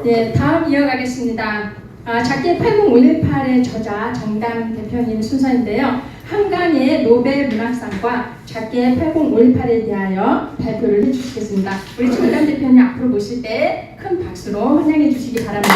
네, 다음 이어가겠습니다. 작게 80518의 저자 정담 대표님 순서인데요. 한강의 노벨 문학상과 작게 80518에 대하여 발표를 해주시겠습니다. 우리 정담 대표님 앞으로 모실 때 큰 박수로 환영해 주시기 바랍니다.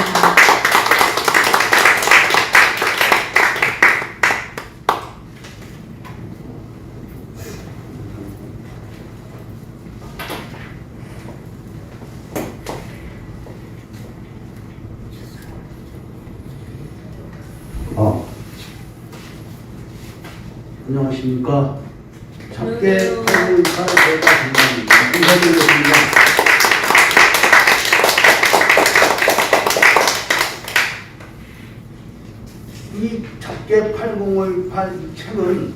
안녕하십니까. 작게 80518의 저자 정담입니다. 인사드리겠습니다. 이 작게 80518 이 책은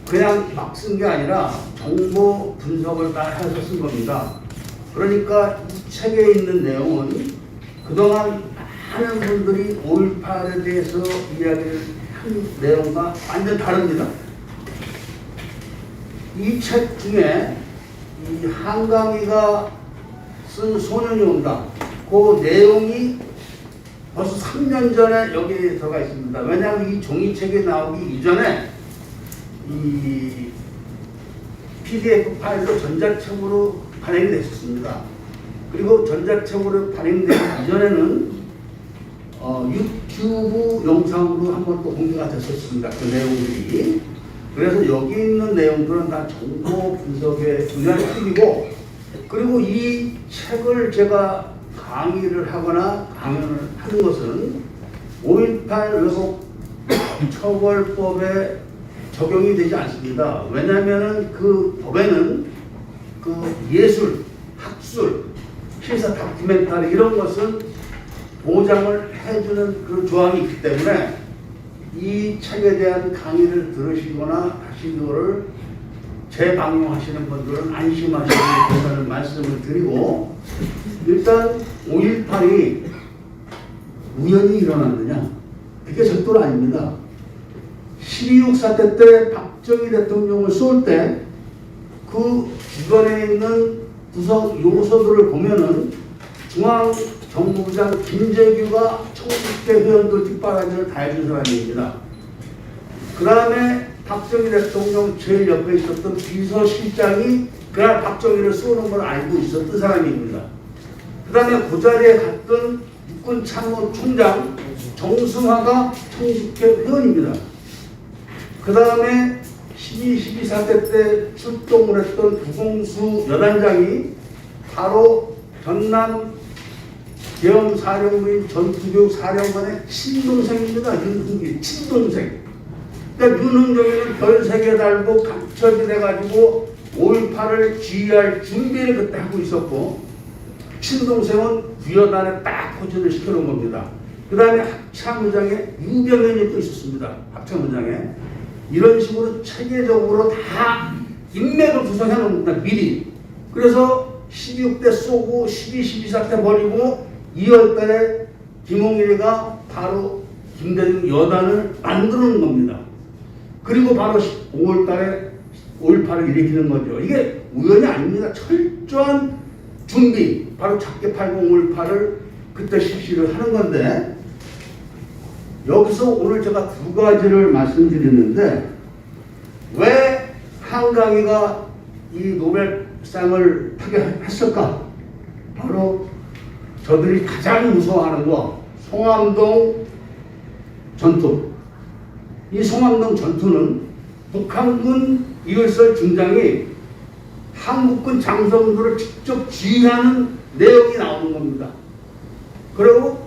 그냥 막 쓴 게 아니라 정보 분석을 다 해서 쓴 겁니다. 그러니까 이 책에 있는 내용은 그동안 많은 분들이 5.18에 대해서 이야기를 한 내용과 완전 다릅니다. 이 책 중에 이 한강희가 쓴 소년이 온다. 그 내용이 벌써 3년 전에 여기에 들어가 있습니다. 왜냐하면 이 종이책이 나오기 이전에 이 PDF 파일로 전자책으로 발행이 됐었습니다. 그리고 전자책으로 발행되기 이전에는 유튜브 영상으로 한번 또 공개가 됐었습니다. 그 내용들이. 그래서 여기 있는 내용들은 다 정보 분석에 의한 책이고, 그리고 이 책을 제가 강의를 하거나 강연을 하는 것은 5.18 왜곡 처벌법에 적용이 되지 않습니다. 왜냐하면 그 법에는 그 예술, 학술, 시사 다큐멘터리 이런 것은 보장을 해주는 그런 조항이 있기 때문에 이 책에 대한 강의를 들으시거나 하신 거를 재방영하시는 분들은 안심하시는 것을 말씀을 드리고, 일단 5.18이 우연히 일어났느냐? 그게 절대로 아닙니다. 12.6 사태 때 박정희 대통령을 쏠 때 그 주변에 있는 구성 요소들을 보면은 중앙정무부장 김재규가 1900대 회원들 뒷바라지를 다 해준 사람입니다. 그 다음에 박정희 대통령 제일 옆에 있었던 비서실장이 그날 박정희를 쏘는 걸 알고 있었던 사람입니다. 그 다음에 그 자리에 갔던 육군참모총장 정승화가 1900대 회원입니다. 그 다음에 12 사태 때 출동을 했던 구공수 여단장이 바로 전남 계엄사령부인 전투교육사령관의 친동생입니다. 윤흥기 친동생. 그러니까 윤흥정이는 별 3개 달고 각철이 돼가지고 5.18을 지휘할 준비를 그때 하고 있었고, 친동생은 부여단에 딱 포진을 시켜놓은 겁니다. 그 다음에 합참의장에 유병현이 또 있었습니다. 합참의장에. 이런 식으로 체계적으로 다 인맥을 구성해 놓습니다. 미리. 그래서 16대 쏘고 12 사태 버리고 2월달에 김홍일이가 바로 김대중 여단을 만들어 놓은 겁니다. 그리고 바로 5월달에 5.18을 일으키는 거죠. 이게 우연이 아닙니다. 철저한 준비. 바로 작게 805.18을 그때 실시를 하는 건데, 여기서 오늘 제가 2가지를 말씀드리는데, 왜 한강희가 이 노벨상을 타게 했을까? 바로 저들이 가장 무서워하는 거, 송암동 전투. 이 송암동 전투는 북한군 이월설 중장이 한국군 장성들을 직접 지휘하는 내용이 나오는 겁니다. 그리고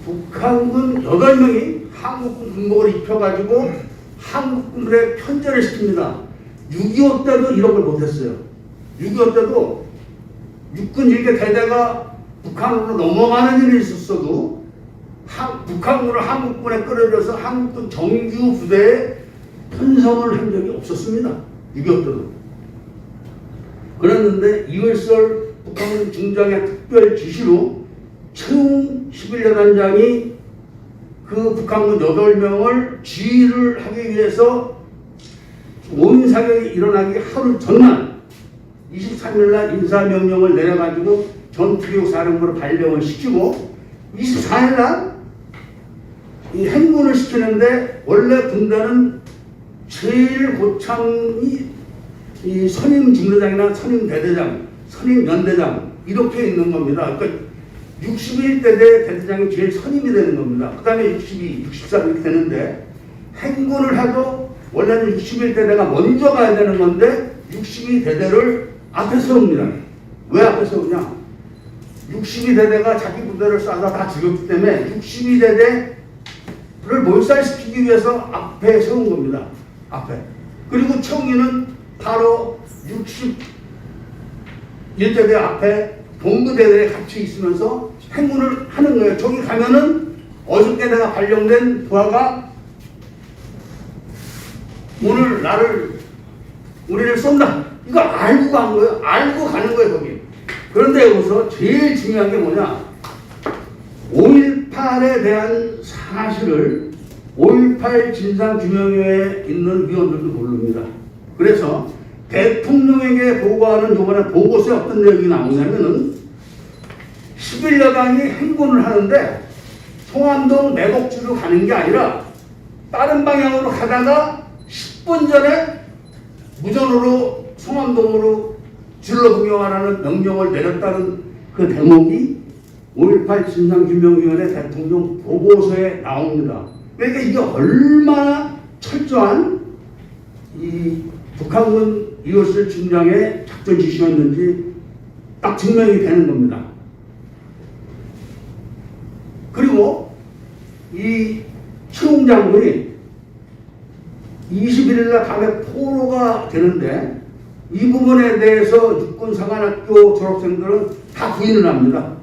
북한군 8명이 한국군 군복을 입혀가지고 한국군들의 편제를 시킵니다. 6.25 때도 이런 걸 못했어요. 6.25 때도 육군 일개 대대가 북한으로 넘어가는 일이 있었어도 북한군을 한국군에 끌어들여서 한국군 정규 부대에 편성을 한 적이 없었습니다. 6.25 때도. 그랬는데 이월설 북한군 중장의 특별 지시로 최웅 11여단장이 그 북한군 8명을 지휘를 하기 위해서 오인사격이 일어나기 하루 전날 23일날 인사명령을 내려가지고 전투기획사령부로 발령을 시키고 24일 날 이 행군을 시키는데 원래 군대는 제일 고참이 이 선임 중대장이나 선임 대대장, 선임 연대장 이렇게 있는 겁니다. 그러니까 61대 대대장이 제일 선임이 되는 겁니다. 그 다음에 62, 64 이렇게 되는데 행군을 해도 원래는 61대대가 먼저 가야 되는 건데 62대대를 앞에 세웁니다. 왜 앞에 세우냐? 62대대가 자기 부대를 쏴서 다 죽였기 때문에 62대대를 몰살시키기 위해서 앞에 세운 겁니다. 앞에. 그리고 청위는 바로 61대대 앞에 본부대대에 같이 있으면서 행군을 하는 거예요. 저기 가면은 어저께 내가 발령된 부하가 오늘 우리를 쏜다. 이거 알고 간 거예요. 알고 가는 거예요, 거기. 그런데 여기서 제일 중요한 게 뭐냐? 5.18에 대한 사실을 5.18 진상규명회에 있는 위원들도 모릅니다. 그래서 대통령에게 보고하는 요번에 보고서에 어떤 내용이 나오냐면은 11여당이 행군을 하는데 송암동 매곡지로 가는 게 아니라 다른 방향으로 가다가 10분 전에 무전으로 송암동으로 진로 구경하라는 명령을 내렸다는 그 대목이 5.18 진상규명위원회 대통령 보고서에 나옵니다. 그러니까 이게 얼마나 철저한 이 북한군 이것을 중장의 작전 지시였는지 딱 증명이 되는 겁니다. 그리고 이 최웅 장군이 21일날 밤에 포로가 되는데 이 부분에 대해서 육군사관학교 졸업생들은 다 부인을 합니다.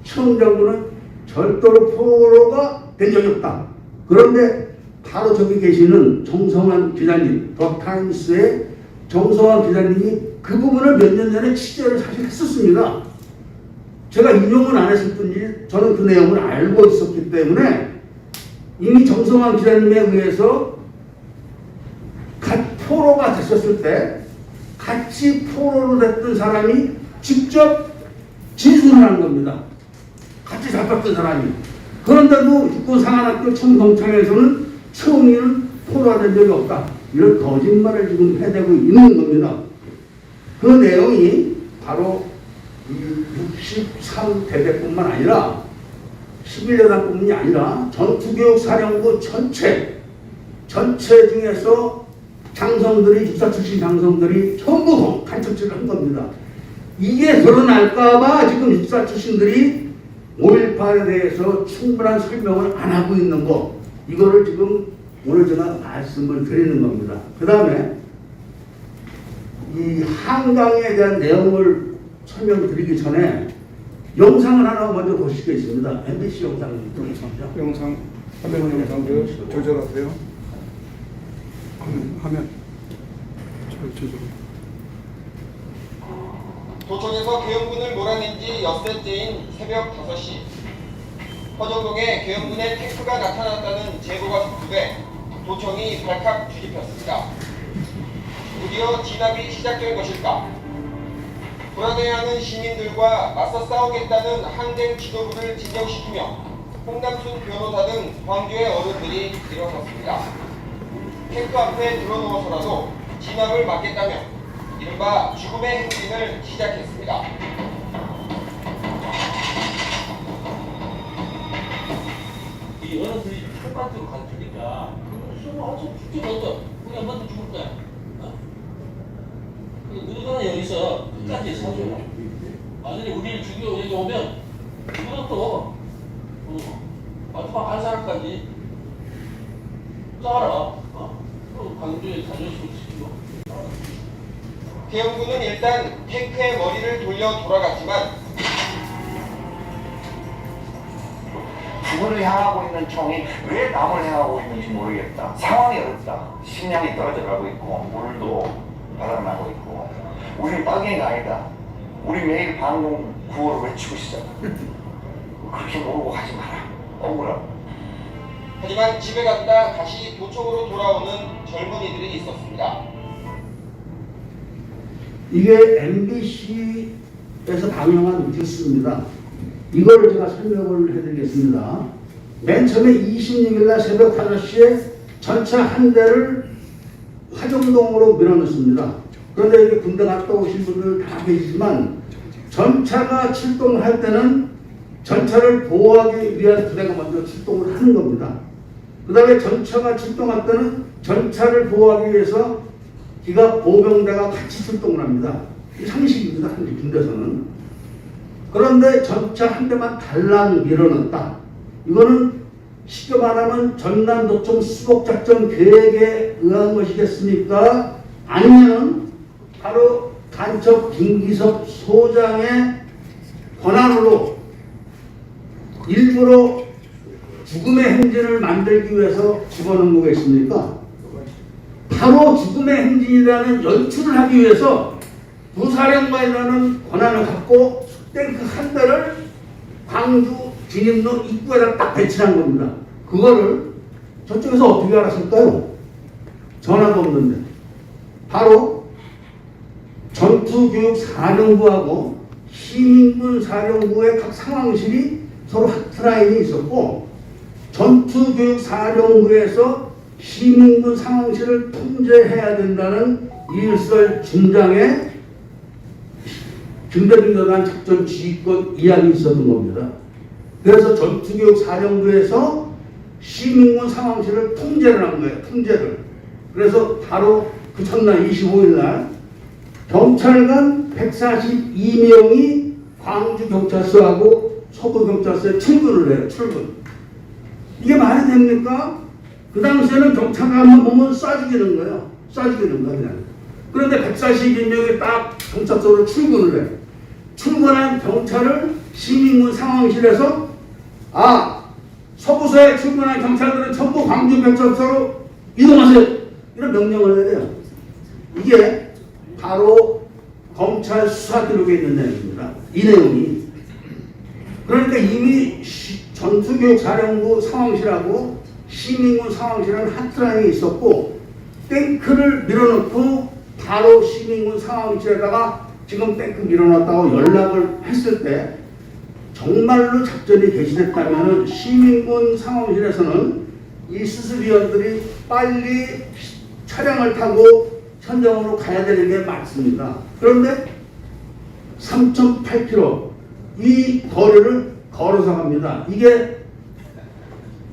최웅 장군은 절대로 포로가 된 적이 없다. 그런데 바로 저기 계시는 정성환 기자님, 더 타임스의 정성환 기자님이 그 부분을 몇 년 전에 취재를 사실 했었습니다. 제가 인용은 안 했을 뿐이지 저는 그 내용을 알고 있었기 때문에 이미 정성환 기자님에 의해서 포로가 됐었을 때 같이 포로로 됐던 사람이 직접 진술을 한 겁니다. 같이 잡혔던 사람이. 그런데도 육군상안학교 청동창에서는 최웅이는 포로가 된 적이 없다. 이런 거짓말을 지금 해대고 있는 겁니다. 그 내용이 바로 63대대뿐만 아니라 11여단뿐만이 아니라 전투교육사령부 전체 중에서 장성들이, 육사 출신 장성들이 전부 간척질을 한 겁니다. 이게 드러날까봐 지금 육사 출신들이 5.18에 대해서 충분한 설명을 안 하고 있는 거, 이거를 지금 오늘 제가 말씀을 드리는 겁니다. 그 다음에 이 한강에 대한 내용을 설명드리기 전에 영상을 하나 먼저 보시겠습니다. MBC 영상. 영상 화면 영상들 조절하세요. 화면 조절. 도청에서 계엄군을 몰아낸 지 엿새째인 새벽 5시 허정동에 계엄군의 탱크가 나타났다는 제보가 접수돼 도청이 발칵 뒤집혔습니다. 드디어 진압이 시작된 것일까? 불안해하는 시민들과 맞서 싸우겠다는 항쟁 지도부를 진정시키며 홍남순 변호사 등 광주의 어른들이 일어섰습니다. 탱크 앞에 들어누워서라도 진압을 막겠다며 이른바 죽음의 행진을 시작했습니다. 이 어른들이 촌밭으로 가르치니까 그건 어서 죽지 못해. 우리 엄마도 죽을 거야. 누구나 여기서 끝까지 사줘요. 만약에 우리를 죽이고 여기 오면 이것도 마지막 한 사람까지 싸워라. 그럼 광주에 자존심을 지키고. 계엄군은 일단 탱크의 머리를 돌려 돌아갔지만 죽음을 향하고 있는 총이 왜 남을 향하고 있는지 모르겠다. 상황이 어렵다. 식량이 떨어져가고 있고 물도 바닥나고 있고 우리는 빨갱이가 아니다. 우리 매일 방공 구호를 외치고 시작. 그렇게 모르고 하지 마라. 억울하고. 하지만 집에 갔다 다시 도청으로 돌아오는 젊은이들이 있었습니다. 이게 MBC 에서 방영한 뉴스입니다. 이걸 제가 설명을 해드리겠습니다. 맨 처음에 26일 날 새벽 5시에 전차 한 대를 화정동으로 밀어넣습니다. 그런데 이게 군대 갔다 오신 분들 다 계시지만 전차가 출동할 때는 전차를 보호하기 위한 부대가 먼저 출동을 하는 겁니다. 그 다음에 전차가 출동할 때는 전차를 보호하기 위해서 기갑 보병대가 같이 출동을 합니다. 이 상식입니다. 군대에서는. 그런데 전차 한 대만 달랑 밀어넣었다. 이거는 쉽게 말하면 전남도청 수복작전 계획에 의한 것이겠습니까? 아니면 바로 간첩 김기섭 소장의 권한으로 일부러 죽음의 행진을 만들기 위해서 집어넣은 거겠습니까? 바로 죽음의 행진이라는 연출을 하기 위해서 부사령관이라는 권한을 갖고 탱크 한 대를 광주 진입로 입구에다 딱 배치한 겁니다. 그거를 저쪽에서 어떻게 알았을까요? 전화도 없는데. 바로 전투교육사령부하고 시민군 사령부의 각 상황실이 서로 하트라인이 있었고, 전투교육사령부에서 시민군 상황실을 통제해야 된다는 일설 중장의 김대중여단 작전 지휘권 이야기 있었던 겁니다. 그래서 전투교육사령부에서 시민군 상황실을 통제를 한 거예요. 통제를. 그래서 바로 그 첫날 25일 날 경찰관 142명이 광주경찰서하고 서구경찰서에 출근을 해요. 출근. 이게 말이 됩니까? 그 당시에는 경찰관만 보면 쏴죽이는 거예요. 쏴죽이는 거예요. 그냥. 그런데 142명이 딱 경찰서로 출근을 해요. 출근한 경찰을 시민군 상황실에서 서부서에 출근한 경찰들은 전부 광주경찰서로 이동하세요. 이런 명령을 내려요. 이게 바로 검찰 수사 기록에 있는 내용입니다. 이 내용이. 그러니까 이미 전투교육사령부 상황실하고 시민군 상황실은 하트라인이 있었고, 탱크를 밀어넣고 바로 시민군 상황실에다가 지금 탱크 밀어놨다고 연락을 했을 때 정말로 작전이 개시됐다면 시민군 상황실에서는 이 수습위원들이 빨리 차량을 타고 현장으로 가야 되는 게 맞습니다. 그런데 3.8km 이 거리를 걸어서 갑니다. 이게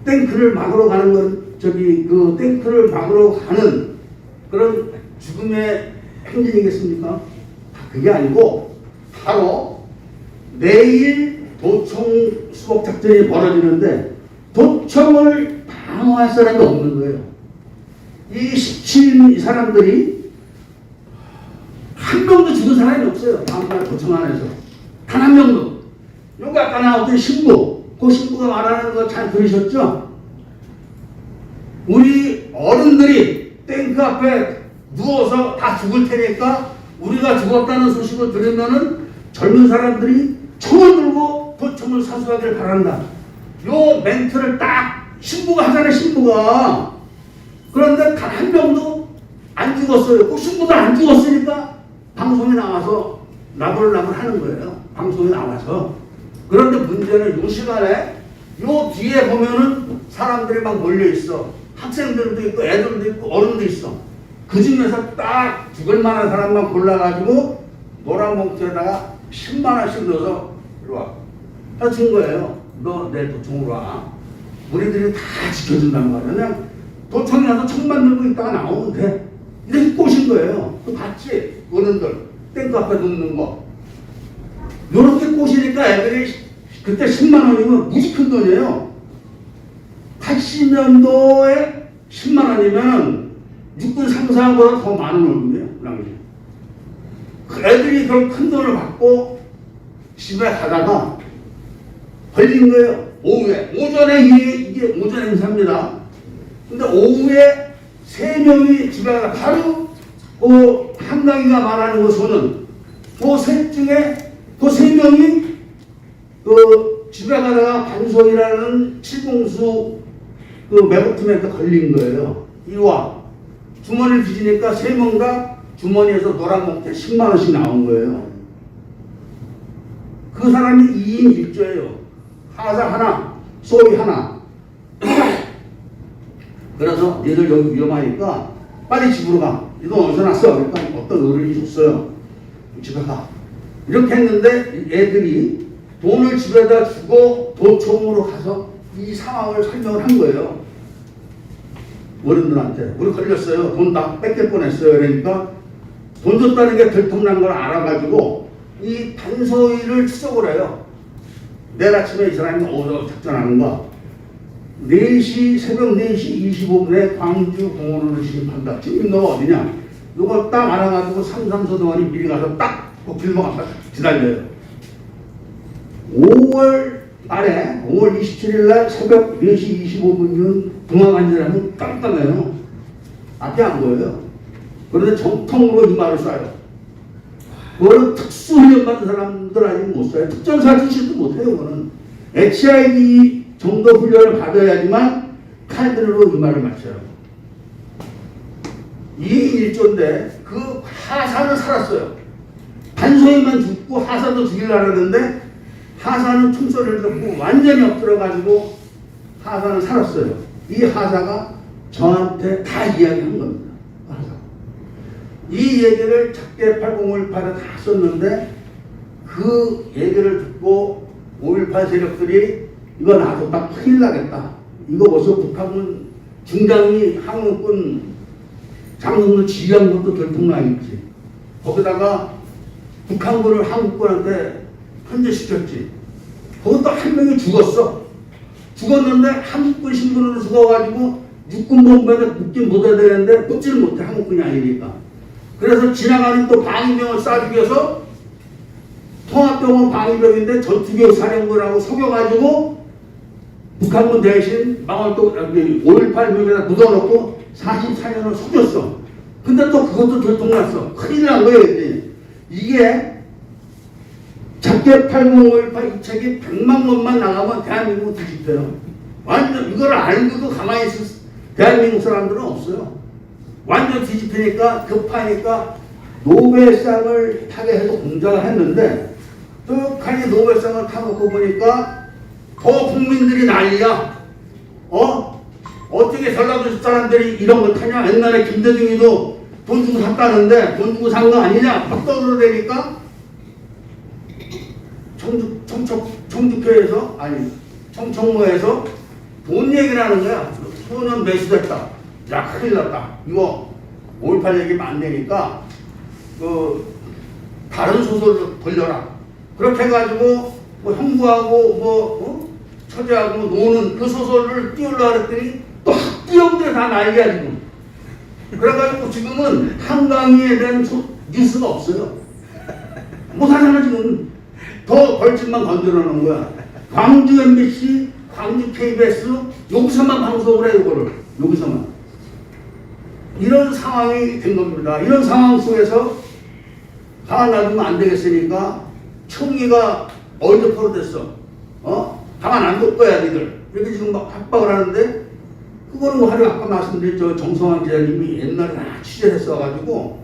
탱크를 막으러 가는 건 그 탱크를 막으러 가는 그런 죽음의 행진이겠습니까? 그게 아니고 바로 내일 도청 수복 작전이 벌어지는데 도청을 방어할 사람이 없는 거예요. 이 17인 사람들이 한 명도 죽은 사람이 없어요. 방어할 도청 안에서 단 한 명도. 여기 아까 나왔던 신부, 그 신부가 말하는 거 잘 들으셨죠? 우리 어른들이 탱크 앞에 누워서 다 죽을 테니까 우리가 죽었다는 소식을 들으면은 젊은 사람들이 총을 들고 도청을 사수하길 바란다. 요 멘트를 딱 신부가 하잖아요. 신부가. 그런데 단 한 명도 안 죽었어요. 그 신부도 안 죽었으니까 방송에 나와서 나불나불 하는 거예요. 방송에 나와서. 그런데 문제는 요 시간에 요 뒤에 보면은 사람들이 막 몰려 있어. 학생들도 있고 애들도 있고 어른도 있어. 그 중에서 딱 죽을 만한 사람만 골라가지고 노란 봉투에다가 10만 원씩 넣어서 이리 와. 다 준 거예요. 너 내일 도청으로 와. 우리들이 다 지켜준단 말이야. 그냥 도청에 가서 총만 들고 있다가 나오면 돼. 이렇게 꼬신 거예요. 그 봤지? 어른들 탱크 앞에 눕는 거. 요렇게 꼬시니까 애들이 그때 10만 원이면 무지 큰 돈이에요. 80년도에 10만 원이면 육군 상사보다 더 많은 월급이에요. 그 애들이 그런 큰 돈을 받고 집에 가다가 걸린 거예요. 오후에. 오전에 이게 오전 행사입니다. 근데 오후에 3명이 집에 가다 바로 한강이가 말하는 그 소는 그 셋 중에 그 3명이 집에 가다가 반송이라는 칠공수 매복팀에 걸린 거예요. 이와 주머니를 뒤지니까 3명 다 주머니에서 노란 봉투에 10만 원씩 나온 거예요. 그 사람이 2인 1조예요. 하사 하나, 소위 하나. 그래서 얘들 여기 위험하니까 빨리 집으로 가. 이 돈 어디서 났어? 그러니까 어떤 어른이 줬어요. 집에 가. 이렇게 했는데 애들이 돈을 집에다 주고 도청으로 가서 이 상황을 설명을 한 거예요. 어른들한테. 우리 걸렸어요. 돈 다 뺏길 뻔했어요. 그러니까 돈 줬다는 게 들통난 걸 알아가지고 이 단소위를 추적을 해요. 내일 아침에 이 사람이 어디서 작전하는가. 4시, 새벽 4시 25분에 광주 공원으로 진입한다. 지금 너 어디냐? 이걸 딱 알아가지고 삼삼서동안이 미리 가서 딱 그 길목 앞에 기다려요. 5월 말에 5월 27일 날 새벽 4시 25분이면 동화관이라면 깜깜해요. 앞이 안 보여요. 그런데 정통으로 이 말을 쏴요. 그거는 특수훈련 받은 사람들 아니면 못 쏴요. 특전사 출신도 못해요. 그거는 HID 정도 훈련을 받아야지만 칼들로 이 말을 맞춰요. 2인 1조인데 그 하사는 살았어요. 단소희만 죽고 하사도 죽이려고 하는데 하사는 총소리를 듣고 완전히 엎드려가지고 하사는 살았어요. 이 하사가 저한테 다 이야기한 겁니다. 하사가. 이 얘기를 작게 8018에 다 썼는데 그 얘기를 듣고 5.18 세력들이 이거 놔뒀다 큰일 나겠다. 이거 벌써 북한군 중장이 항공권 장성도 지휘한 것도 들통나겠지. 거기다가 북한군을 한국군한테 편제시켰지. 그것도 한 명이 죽었어. 죽었는데 한국군 신분으로 죽어가지고 육군본부에다 묻긴 못해야 되는데 묻지를 못해. 한국군이 아니니까. 그래서 지나가는 또 방위병을 쏴주기 위해서 통합병원 방위병인데 전투기호 사령부라고 속여가지고 북한군 대신 망월도 5.18 묘지에다 묻어놓고 44년을 속였어. 근데 또 그것도 들통났어. 큰일 난 거예요. 이게 작게 8018 이 책이 100만 권만 나가면 대한민국 뒤집혀요. 완전 이걸 알고도 가만히 있을 대한민국 사람들은 없어요. 완전 뒤집히니까 급하니까 노벨상을 타게 해서 공작을 했는데 떡하니 노벨상을 타놓고 보니까 더 국민들이 난리야. 어떻게 전라도 사람들이 이런 걸 타냐? 옛날에 김대중이도 돈 주고 샀다는데 돈 주고 산 거 아니냐? 막 떠들어대니까 청주교에서 아니 청청모에서 돈 얘기를 하는 거야. 소년 매수됐다. 야 큰일 났다. 이거 5.18 얘기면 안 되니까 다른 소설을 돌려라. 그렇게 해가지고 뭐 형부하고 처제하고 노는 그 소설을 띄우려고 했더니 또 학부형들 다 난리야 지금. 그래가지고 지금은 한강에 대한 뉴스가 없어요. 못하잖아 지금. 더 벌집만 건드려 놓은 거야. 광주 MBC, 광주 KBS 여기서만 방송을 해 이거를. 여기서만. 이런 상황이 된 겁니다. 이런 상황 속에서 가만 놔두면 안 되겠으니까 총리가 어디서 포로됐어? 가만 안 둘 거야 니들. 이렇게 지금 막 협박을 하는데 그거는 하루 아까 말씀드린 저 정성환 기자님이 옛날에 취재를 했어가지고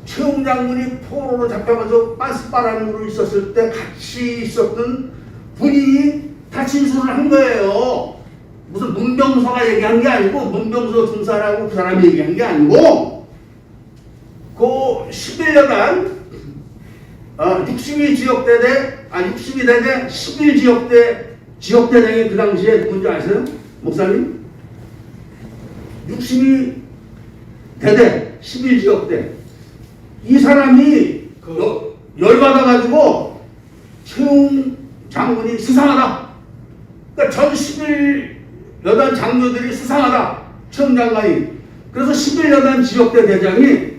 최웅 장군이 포로로 잡혀가서 빤스바람으로 있었을 때 같이 있었던 분이 다 진술을 한 거예요. 무슨 문병서가 얘기한 게 아니고 문병서 중사라고 그 사람이 얘기한 게 아니고 그 11여단 62 지역대대 62대대 11지역대 지역대장이 그 당시에 누군지 아세요? 목사님? 62대대 11지역대 이 사람이 열받아가지고 최웅 장군이 수상하다. 그러니까 전 11여단 장교들이 수상하다. 최웅 장관이. 그래서 11여단 지역대 대장이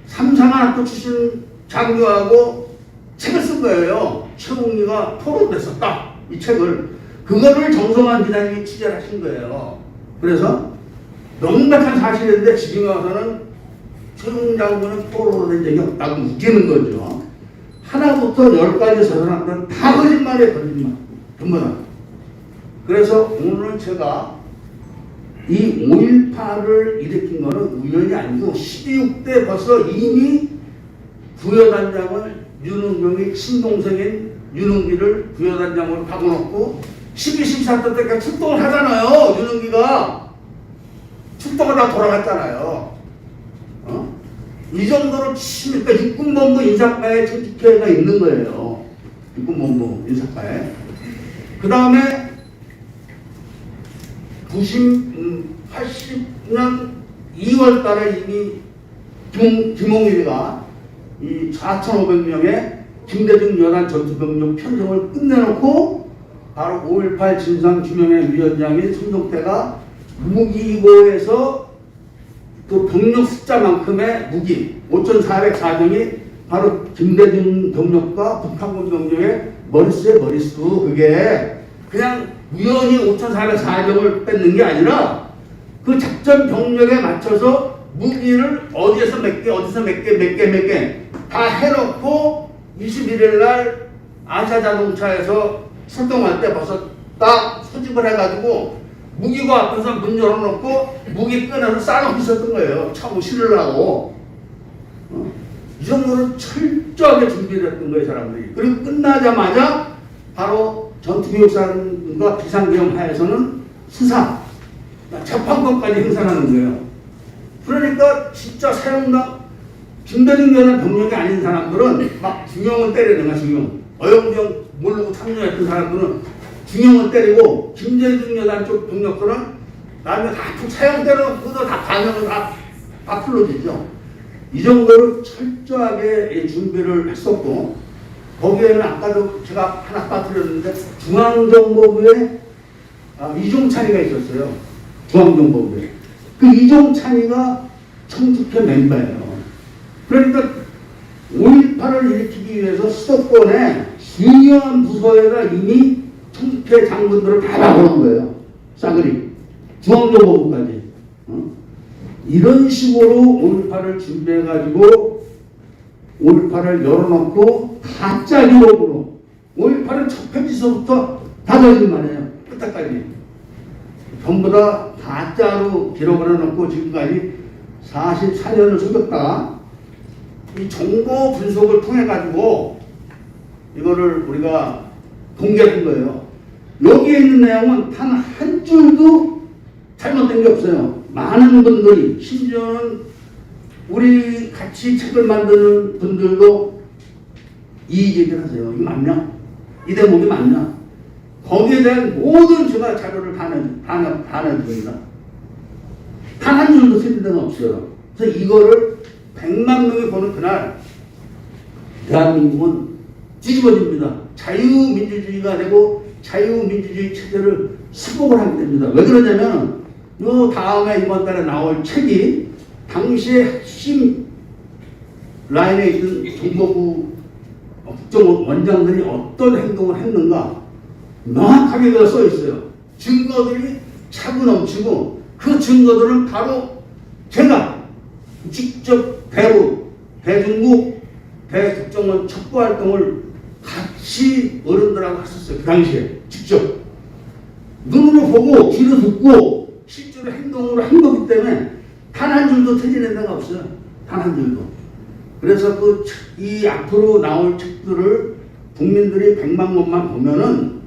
삼상학교 출신 장교하고 책을 쓴 거예요. 최웅이가 포로됐었다. 이 책을. 그거를 정성환 기자님이 취재를 하신 거예요. 그래서 명백한 사실인데 지금 와서는 최웅 장군은 포로로 된 적이 없다고 웃기는 거죠. 하나부터 10까지 서술한다는 다 거짓말이에요. 거짓말. 전부 다. 그래서 오늘 제가 이 5.18을 일으킨 거는 우연이 아니고 12.6대 벌써 이미 부여단장을 윤은경이 친동생인 윤은기를 부여단장으로 바꿔놓고 12.14 때까지 출동을 하잖아요. 윤은기가 출동을 다 돌아갔잖아요. 이 정도로 그러니까 육군본부 인사과에 조직회가 있는 거예요. 육군본부 인사과에. 그 다음에 80년 2월 달에 이미 김홍일이가 이 4,500명의 김대중 여단 전투병력 편성을 끝내놓고 바로 5.18 진상규명회 위원장인 손동태가 무기고에서 그 병력 숫자만큼의 무기 5,404명이 바로 김대중 병력과 북한군 병력의 머릿수 그게 그냥 우연히 5,404명을 뺏는 게 아니라 그 작전 병력에 맞춰서 무기를 어디에서 몇 개 다 해놓고 21일 날 아시아자동차에서 출동할 때 벌써 딱 소집을 해가지고 무기고 앞에서 문 열어놓고 무기 꺼내서 싸놓고 있었던 거예요. 차고 실으려고. 이 정도로 철저하게 준비를 했던 거예요, 사람들이. 그리고 끝나자마자 바로 전투교육사과 비상경하에서는 수사, 재판권까지 행사하는 거예요. 그러니까 진짜 사형당 김대중 여단 병력이 아닌 사람들은 막 중형을 때리는 거야, 중형. 어영경 모르고 참여했던 사람들은 중형을 때리고 김대중 여단 쪽 병력들은 나중에 다 사형 때려놓고 다 반영을 다 풀어지죠. 이 정도로 철저하게 준비를 했었고 거기에는 아까도 제가 하나 빠뜨렸는데 중앙정보부에 이종찬이가 있었어요. 중앙정보부에. 그 이종찬이가 청주회 멤버예요. 그러니까 5.18을 일으키기 위해서 수도권에 중요한 부서에다 이미 청주회 장군들을 다 박아놓은 거예요. 싸그리. 중앙정보부까지. 이런 식으로 5.18을 준비해가지고 5.18을 열어놓고 가짜 기록으로 5.18은 첫 페이지서부터 다 저진 말이에요. 끝까지. 전부 다 가짜로 기록을 해놓고 지금까지 44년을 속였다. 이 정보 분석을 통해가지고 이거를 우리가 공개한 거예요. 여기에 있는 내용은 단 한 줄도 잘못된 게 없어요. 많은 분들이 심지어는 우리 같이 책을 만드는 분들도 이 얘기를 하세요. 이거 맞냐? 이 대목이 맞냐? 거기에 대한 모든 제가 자료를 다 내줍니다. 단 한 줄도 틀린 데가 없어요. 그래서 이거를 100만 명이 보는 그날 대한민국은 뒤집어집니다. 자유민주주의가 되고 자유민주주의 체제를 수복을 하게 됩니다. 왜 그러냐면 요 다음에 이번 달에 나올 책이 당시에 핵심 라인에 있던 정보부 국정원장들이 어떤 행동을 했는가 명확하게 써 있어요. 증거들이 차고 넘치고 그 증거들은 바로 제가 직접 대중국 대국정원 첩보활동을 같이 어른들하고 했었어요. 그 당시에 직접 눈으로 보고 귀로 듣고 실제로 행동으로 한 거기 때문에 단 한 줄도 틀리는 데가 없어요. 단 한 줄도. 그래서 이 앞으로 나올 책들을 국민들이 100만 권만 보면은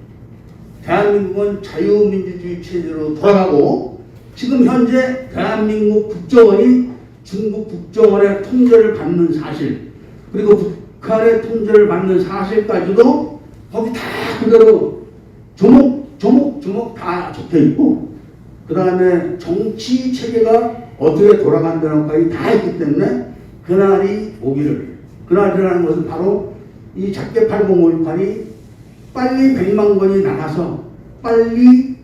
대한민국은 자유민주주의 체제로 돌아가고 지금 현재 대한민국 국정원이 중국 국정원의 통제를 받는 사실 그리고 북한의 통제를 받는 사실까지도 거기 다 그대로 조목 다 적혀 있고 그 다음에 정치 체계가 어떻게 돌아간다는까지 다 있기 때문에 그날이 오기를 그날이라는 것은 바로 이 작게 8058이 빨리 100만 권이 나가서 빨리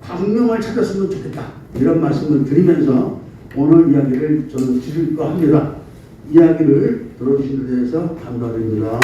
광명을 찾았으면 좋겠다 이런 말씀을 드리면서 오늘 이야기를 저는 드릴까 합니다. 이야기를 들어주신 데 대해서 감사드립니다.